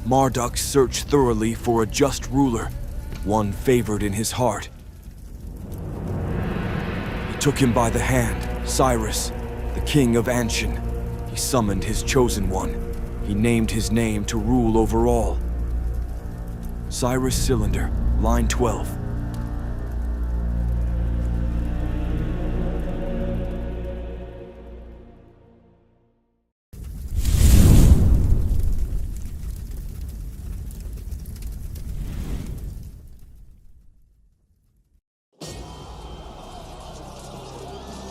Marduk searched thoroughly for a just ruler, one favored in his heart. He took him by the hand, Cyrus, the king of Anshan. He summoned his chosen one. He named his name to rule over all. Cyrus Cylinder, line 12.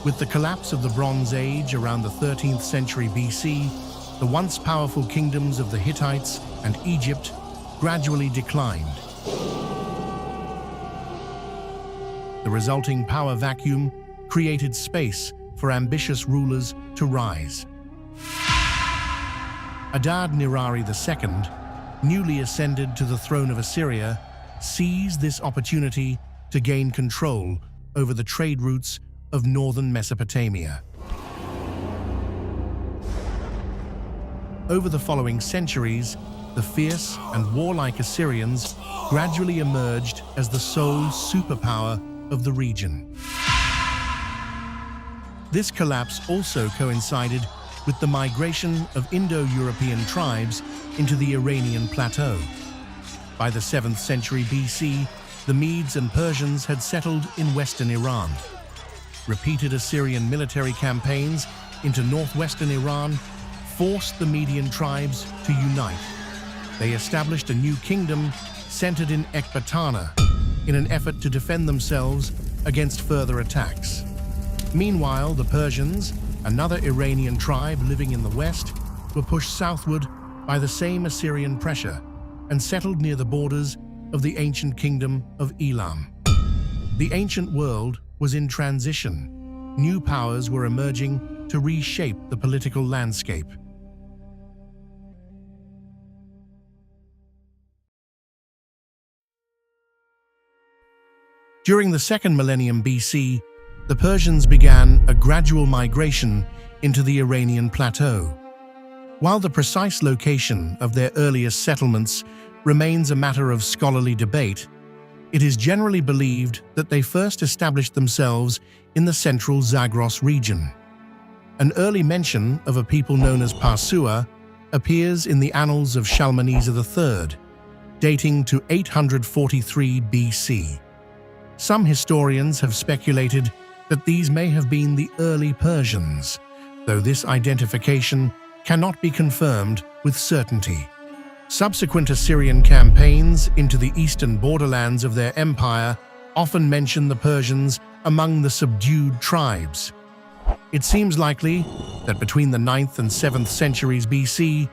With the collapse of the Bronze Age around the 13th century BC, the once powerful kingdoms of the Hittites and Egypt gradually declined. The resulting power vacuum created space for ambitious rulers to rise. Adad-nirari II, newly ascended to the throne of Assyria, seized this opportunity to gain control over the trade routes of northern Mesopotamia. Over the following centuries, the fierce and warlike Assyrians gradually emerged as the sole superpower of the region. This collapse also coincided with the migration of Indo-European tribes into the Iranian plateau. By the 7th century BC, the Medes and Persians had settled in western Iran. Repeated Assyrian military campaigns into northwestern Iran forced the Median tribes to unite. They established a new kingdom centered in Ecbatana in an effort to defend themselves against further attacks. Meanwhile, the Persians, another Iranian tribe living in the west, were pushed southward by the same Assyrian pressure and settled near the borders of the ancient kingdom of Elam. The ancient world was in transition. New powers were emerging to reshape the political landscape. During the second millennium BC, the Persians began a gradual migration into the Iranian plateau. While the precise location of their earliest settlements remains a matter of scholarly debate, it is generally believed that they first established themselves in the central Zagros region. An early mention of a people known as Parsua appears in the annals of Shalmaneser III, dating to 843 BC. Some historians have speculated that these may have been the early Persians, though this identification cannot be confirmed with certainty. Subsequent Assyrian campaigns into the eastern borderlands of their empire often mention the Persians among the subdued tribes. It seems likely that between the 9th and 7th centuries BC,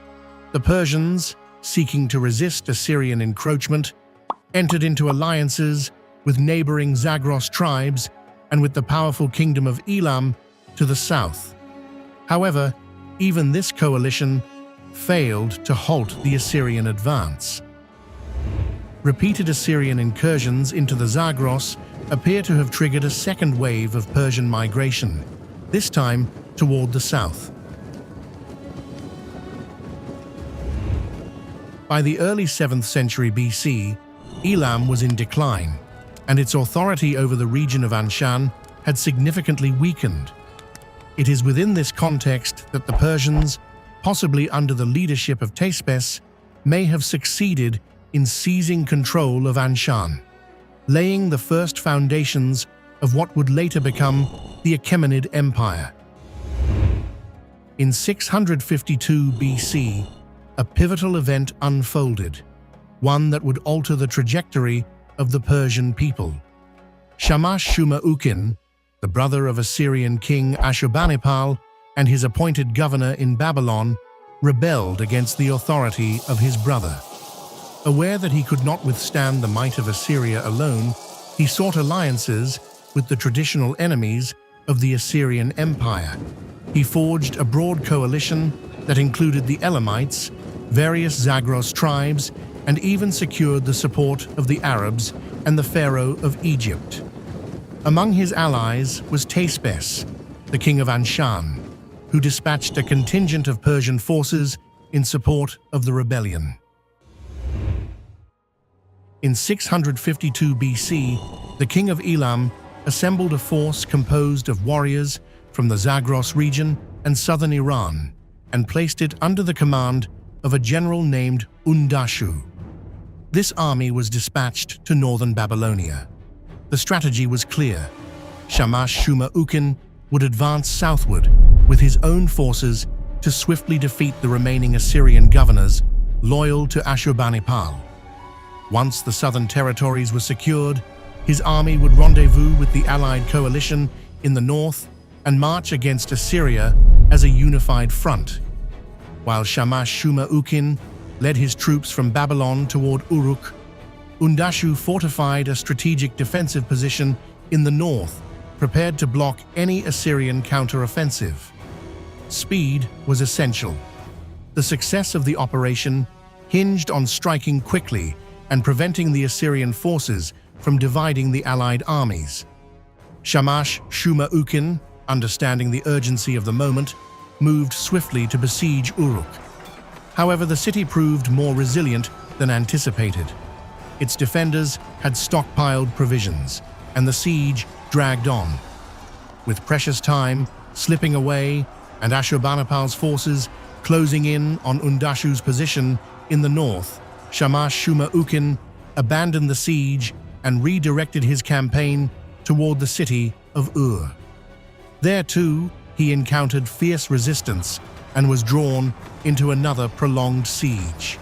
the Persians, seeking to resist Assyrian encroachment, entered into alliances with neighboring Zagros tribes and with the powerful kingdom of Elam to the south. However, even this coalition failed to halt the Assyrian advance. Repeated Assyrian incursions into the Zagros appear to have triggered a second wave of Persian migration, this time toward the south. By the early 7th century BC, Elam was in decline, and its authority over the region of Anshan had significantly weakened. It is within this context that the Persians, possibly under the leadership of Teispes, may have succeeded in seizing control of Anshan, laying the first foundations of what would later become the Achaemenid Empire. In 652 BC, a pivotal event unfolded, one that would alter the trajectory of the Persian people. Shamash-Shuma-Ukin, the brother of Assyrian king Ashurbanipal, and his appointed governor in Babylon, rebelled against the authority of his brother. Aware that he could not withstand the might of Assyria alone, he sought alliances with the traditional enemies of the Assyrian Empire. He forged a broad coalition that included the Elamites, various Zagros tribes, and even secured the support of the Arabs and the Pharaoh of Egypt. Among his allies was Teispes, the king of Anshan, who dispatched a contingent of Persian forces in support of the rebellion. In 652 BC, the king of Elam assembled a force composed of warriors from the Zagros region and southern Iran and placed it under the command of a general named Undashu. This army was dispatched to northern Babylonia. The strategy was clear. Shamash-shuma-ukin would advance southward with his own forces to swiftly defeat the remaining Assyrian governors loyal to Ashurbanipal. Once the southern territories were secured, his army would rendezvous with the allied coalition in the north and march against Assyria as a unified front. While Shamash-shuma-ukin led his troops from Babylon toward Uruk, Undashu fortified a strategic defensive position in the north, prepared to block any Assyrian counteroffensive. Speed was essential. The success of the operation hinged on striking quickly and preventing the Assyrian forces from dividing the allied armies. Shamash-shuma-ukin, understanding the urgency of the moment, moved swiftly to besiege Uruk. However, the city proved more resilient than anticipated. Its defenders had stockpiled provisions, and the siege dragged on. With precious time slipping away and Ashurbanipal's forces closing in on Undashu's position in the north, Shamash-shuma-ukin abandoned the siege and redirected his campaign toward the city of Ur. There, too, he encountered fierce resistance and was drawn into another prolonged siege.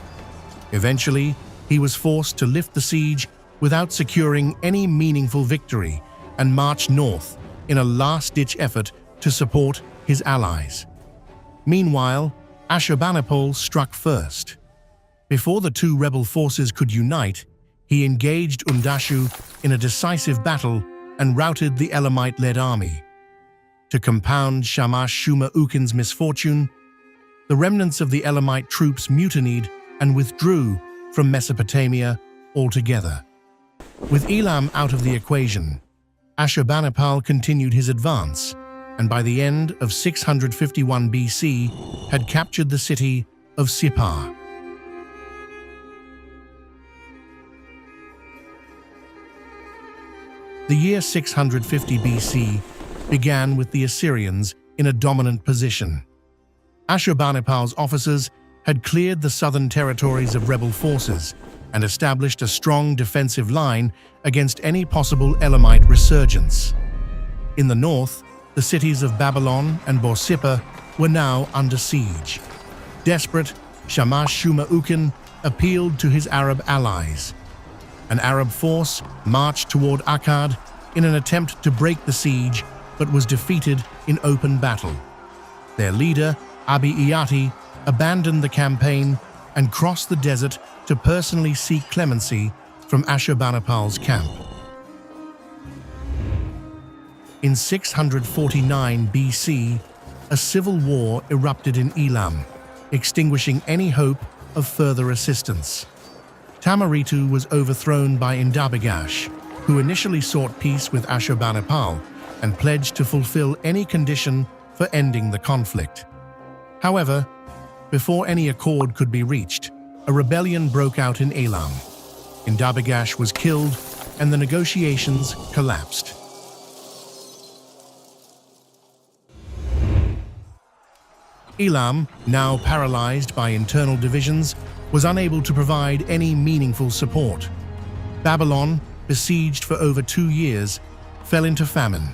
Eventually, he was forced to lift the siege without securing any meaningful victory and march north in a last-ditch effort to support his allies. Meanwhile, Ashurbanipal struck first. Before the two rebel forces could unite, he engaged Undashu in a decisive battle and routed the Elamite-led army. To compound Shamash-shuma-ukin's misfortune, the remnants of the Elamite troops mutinied and withdrew from Mesopotamia altogether. With Elam out of the equation, Ashurbanipal continued his advance, and by the end of 651 BC had captured the city of Sippar. The year 650 BC began with the Assyrians in a dominant position. Ashurbanipal's officers had cleared the southern territories of rebel forces and established a strong defensive line against any possible Elamite resurgence. In the north, the cities of Babylon and Borsippa were now under siege. Desperate, Shamash-shuma-ukin appealed to his Arab allies. An Arab force marched toward Akkad in an attempt to break the siege, but was defeated in open battle. Their leader, Abi-Iyati, abandoned the campaign and crossed the desert to personally seek clemency from Ashurbanipal's camp. In 649 BC, a civil war erupted in Elam, extinguishing any hope of further assistance. Tamaritu was overthrown by Indabigash, who initially sought peace with Ashurbanipal and pledged to fulfill any condition for ending the conflict. However, before any accord could be reached, a rebellion broke out in Elam. Indabigash was killed, and the negotiations collapsed. Elam, now paralyzed by internal divisions, was unable to provide any meaningful support. Babylon, besieged for over 2 years, fell into famine.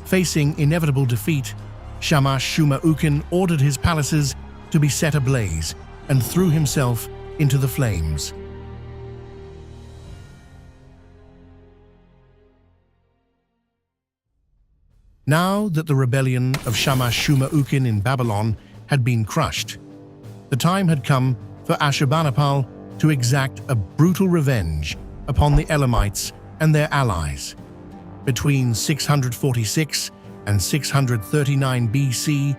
Facing inevitable defeat, Shamash-shuma-ukin ordered his palaces to be set ablaze and threw himself into the flames. Now that the rebellion of Shamash-shuma-ukin in Babylon had been crushed, the time had come for Ashurbanipal to exact a brutal revenge upon the Elamites and their allies. Between 646 and 639 BC,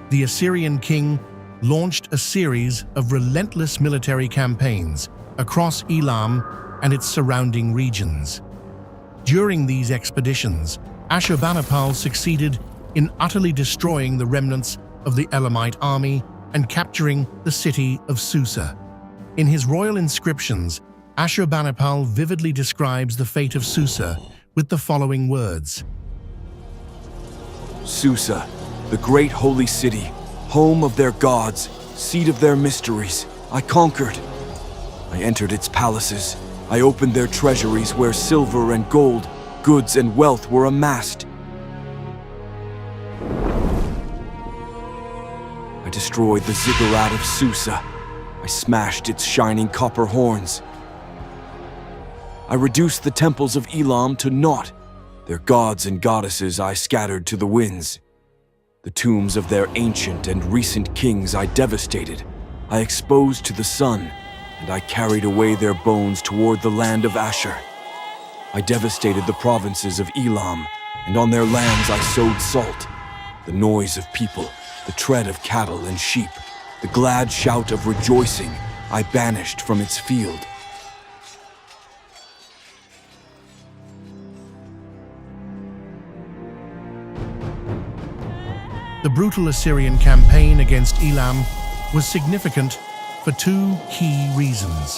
the Assyrian king launched a series of relentless military campaigns across Elam and its surrounding regions. During these expeditions, Ashurbanipal succeeded in utterly destroying the remnants of the Elamite army and capturing the city of Susa. In his royal inscriptions, Ashurbanipal vividly describes the fate of Susa with the following words. Susa, the great holy city, home of their gods, seat of their mysteries, I conquered. I entered its palaces. I opened their treasuries where silver and gold, goods and wealth were amassed. I destroyed the ziggurat of Susa. I smashed its shining copper horns. I reduced the temples of Elam to naught. Their gods and goddesses I scattered to the winds. The tombs of their ancient and recent kings I devastated. I exposed to the sun, and I carried away their bones toward the land of Ashur. I devastated the provinces of Elam, and on their lands I sowed salt. The noise of people, the tread of cattle and sheep, the glad shout of rejoicing I banished from its field. The brutal Assyrian campaign against Elam was significant for two key reasons.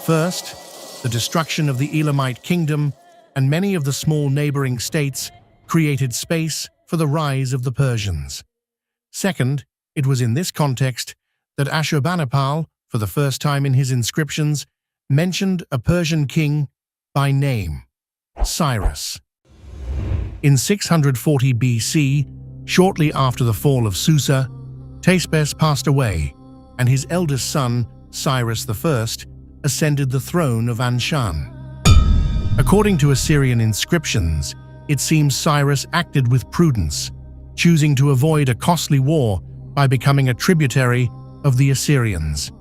First, the destruction of the Elamite kingdom and many of the small neighboring states created space for the rise of the Persians. Second, it was in this context that Ashurbanipal, for the first time in his inscriptions, mentioned a Persian king by name, Cyrus. In 640 BC, shortly after the fall of Susa, Tespes passed away, and his eldest son, Cyrus I, ascended the throne of Anshan. According to Assyrian inscriptions, it seems Cyrus acted with prudence, choosing to avoid a costly war by becoming a tributary of the Assyrians.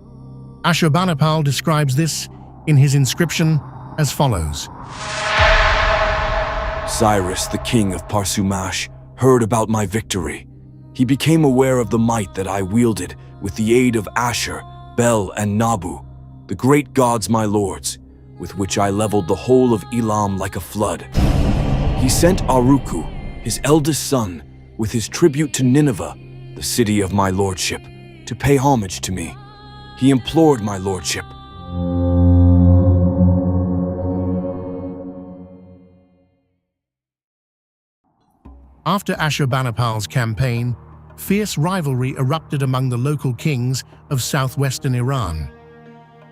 Ashurbanipal describes this in his inscription as follows. Cyrus, the king of Parsumash, heard about my victory. He became aware of the might that I wielded with the aid of Ashur, Bel, and Nabu, the great gods my lords, with which I leveled the whole of Elam like a flood. He sent Aruku, his eldest son, with his tribute to Nineveh, the city of my lordship, to pay homage to me. He implored my lordship. After Ashurbanipal's campaign, fierce rivalry erupted among the local kings of southwestern Iran.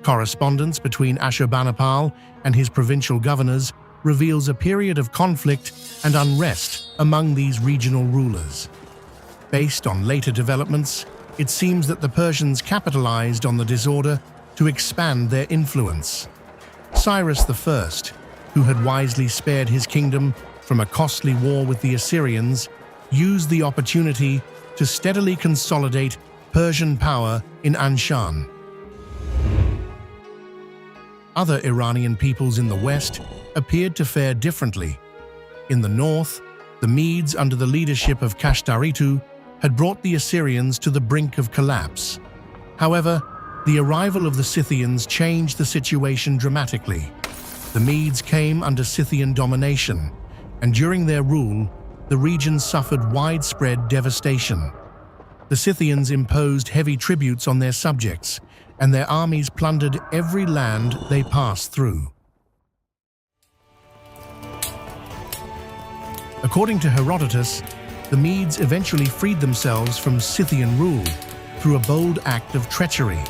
Correspondence between Ashurbanipal and his provincial governors reveals a period of conflict and unrest among these regional rulers. Based on later developments, it seems that the Persians capitalized on the disorder to expand their influence. Cyrus I, who had wisely spared his kingdom from a costly war with the Assyrians, used the opportunity to steadily consolidate Persian power in Anshan. Other Iranian peoples in the west appeared to fare differently. In the north, the Medes under the leadership of Kashtaritu had brought the Assyrians to the brink of collapse. However, the arrival of the Scythians changed the situation dramatically. The Medes came under Scythian domination, and during their rule, the region suffered widespread devastation. The Scythians imposed heavy tributes on their subjects, and their armies plundered every land they passed through. According to Herodotus, the Medes eventually freed themselves from Scythian rule through a bold act of treachery.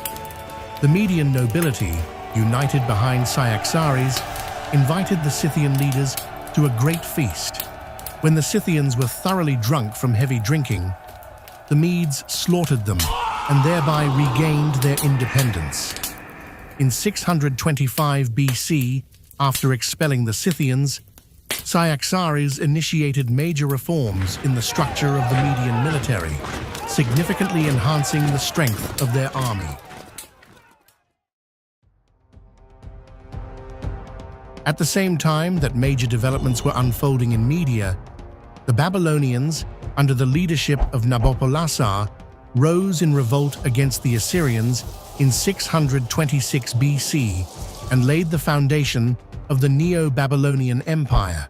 The Median nobility, united behind Cyaxares, invited the Scythian leaders to a great feast. When the Scythians were thoroughly drunk from heavy drinking, the Medes slaughtered them and thereby regained their independence. In 625 BC, after expelling the Scythians, Cyaxares initiated major reforms in the structure of the Median military, significantly enhancing the strength of their army. At the same time that major developments were unfolding in Media, the Babylonians, under the leadership of Nabopolassar, rose in revolt against the Assyrians in 626 BC and laid the foundation of the Neo-Babylonian Empire.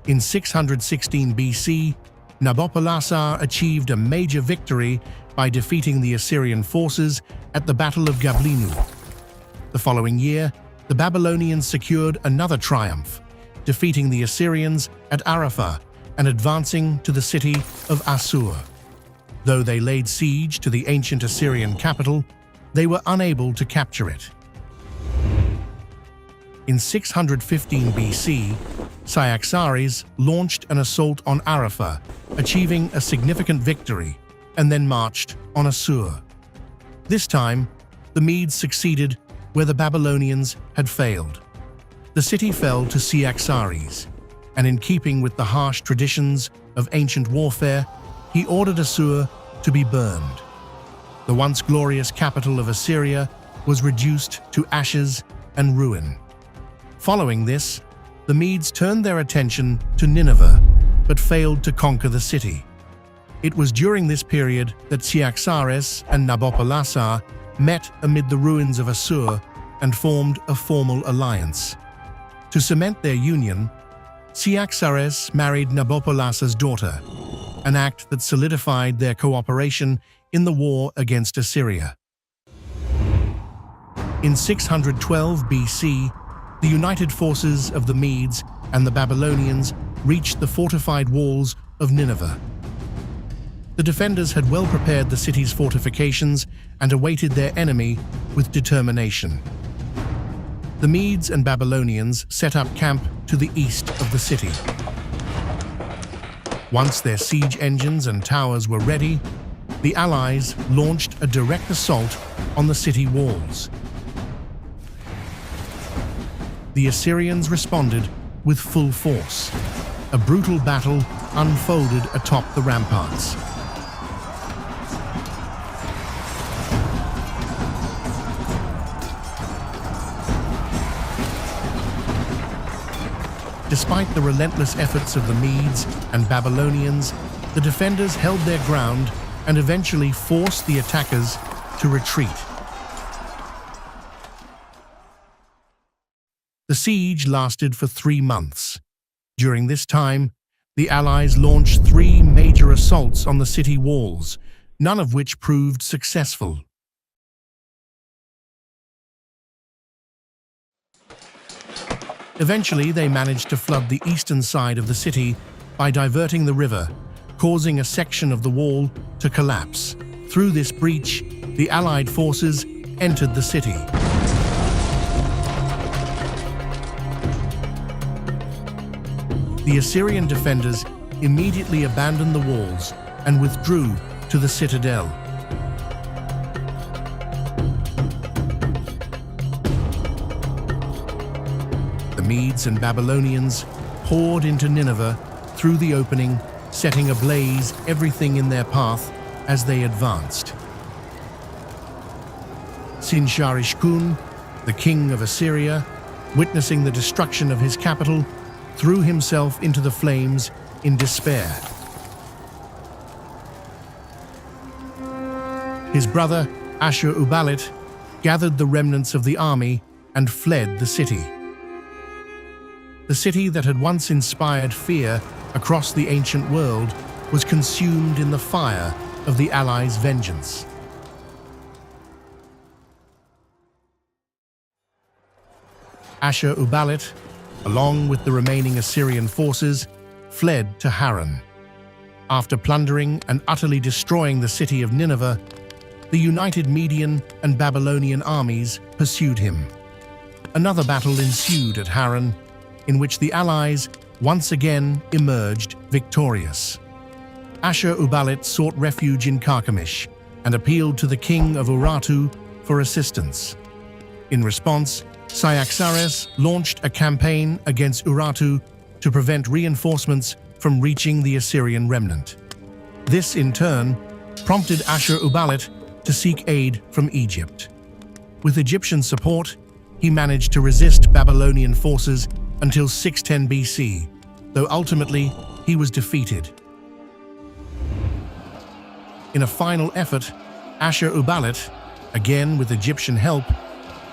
In 616 BC, Nabopolassar achieved a major victory by defeating the Assyrian forces at the Battle of Gablinu. The following year, the Babylonians secured another triumph, defeating the Assyrians at Arafah and advancing to the city of Assur. Though they laid siege to the ancient Assyrian capital, they were unable to capture it. In 615 BC, Cyaxares launched an assault on Arafah, achieving a significant victory, and then marched on Assur. This time, the Medes succeeded where the Babylonians had failed. The city fell to Cyaxares, and in keeping with the harsh traditions of ancient warfare, he ordered Assur to be burned. The once glorious capital of Assyria was reduced to ashes and ruin. Following this, the Medes turned their attention to Nineveh, but failed to conquer the city. It was during this period that Cyaxares and Nabopolassar met amid the ruins of Assur and formed a formal alliance. To cement their union, Cyaxares married Nabopolassar's daughter, an act that solidified their cooperation in the war against Assyria. In 612 BC, the united forces of the Medes and the Babylonians reached the fortified walls of Nineveh. The defenders had well prepared the city's fortifications and awaited their enemy with determination. The Medes and Babylonians set up camp to the east of the city. Once their siege engines and towers were ready, the Allies launched a direct assault on the city walls. The Assyrians responded with full force. A brutal battle unfolded atop the ramparts. Despite the relentless efforts of the Medes and Babylonians, the defenders held their ground and eventually forced the attackers to retreat. The siege lasted for 3 months. During this time, the Allies launched 3 major assaults on the city walls, none of which proved successful. Eventually, they managed to flood the eastern side of the city by diverting the river, causing a section of the wall to collapse. Through this breach, the Allied forces entered the city. The Assyrian defenders immediately abandoned the walls and withdrew to the citadel. The Medes and Babylonians poured into Nineveh through the opening, setting ablaze everything in their path as they advanced. Sin-Shar-Ishkun, the king of Assyria, witnessing the destruction of his capital, threw himself into the flames in despair. His brother, Ashur-uballit, gathered the remnants of the army and fled the city. The city that had once inspired fear across the ancient world was consumed in the fire of the Allies' vengeance. Ashur-uballit, along with the remaining Assyrian forces, fled to Haran. After plundering and utterly destroying the city of Nineveh, the united Median and Babylonian armies pursued him. Another battle ensued at Haran, in which the Allies once again emerged victorious. Ashur-uballit sought refuge in Carchemish and appealed to the king of Urartu for assistance. In response, Cyaxares launched a campaign against Urartu to prevent reinforcements from reaching the Assyrian remnant. This, in turn, prompted Ashur-uballit to seek aid from Egypt. With Egyptian support, he managed to resist Babylonian forces until 610 BC, though ultimately he was defeated. In a final effort, Ashur-uballit, again with Egyptian help,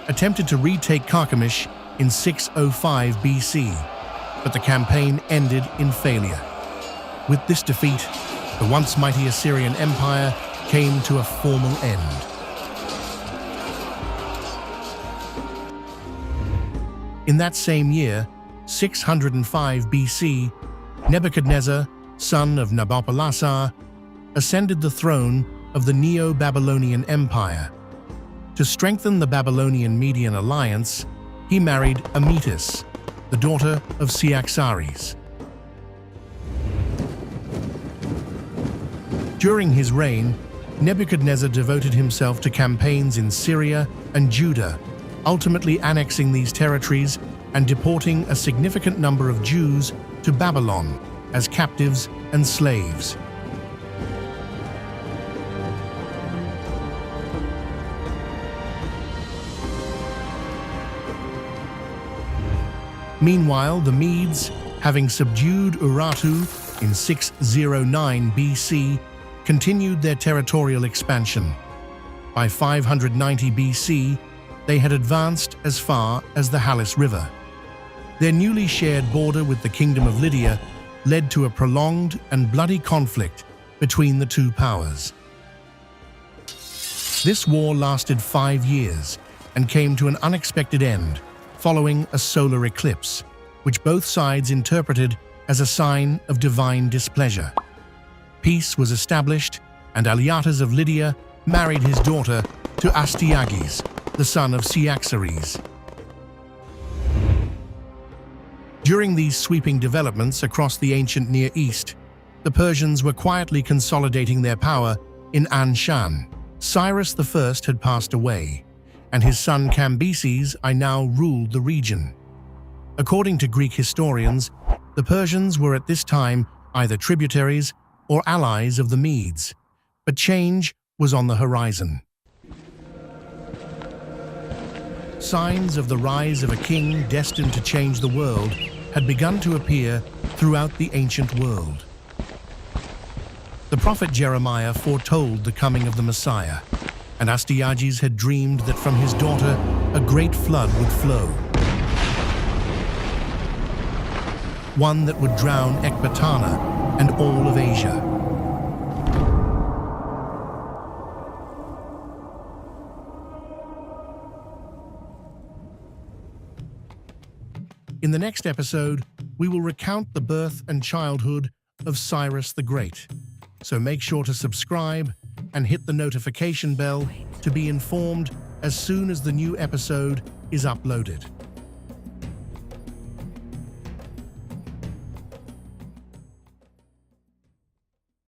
attempted to retake Carchemish in 605 BC, but the campaign ended in failure. With this defeat, the once mighty Assyrian Empire came to a formal end. In that same year, 605 BC, Nebuchadnezzar, son of Nabopolassar, ascended the throne of the Neo-Babylonian Empire. To strengthen the Babylonian-Median alliance, he married Amytis, the daughter of Cyaxares. During his reign, Nebuchadnezzar devoted himself to campaigns in Syria and Judah, ultimately annexing these territories and deporting a significant number of Jews to Babylon as captives and slaves. Meanwhile, the Medes, having subdued Urartu in 609 BC, continued their territorial expansion. By 590 BC, they had advanced as far as the Halys River. Their newly shared border with the Kingdom of Lydia led to a prolonged and bloody conflict between the two powers. This war lasted 5 years and came to an unexpected end following a solar eclipse, which both sides interpreted as a sign of divine displeasure. Peace was established, and Alyattes of Lydia married his daughter to Astyages, the son of Cyaxares. During these sweeping developments across the ancient Near East, the Persians were quietly consolidating their power in Anshan. Cyrus I had passed away, and his son Cambyses I now ruled the region. According to Greek historians, the Persians were at this time either tributaries or allies of the Medes, but change was on the horizon. Signs of the rise of a king destined to change the world had begun to appear throughout the ancient world. The prophet Jeremiah foretold the coming of the Messiah, and Astyages had dreamed that from his daughter a great flood would flow, one that would drown Ecbatana and all of Asia. In the next episode, we will recount the birth and childhood of Cyrus the Great. So make sure to subscribe and hit the notification bell to be informed as soon as the new episode is uploaded.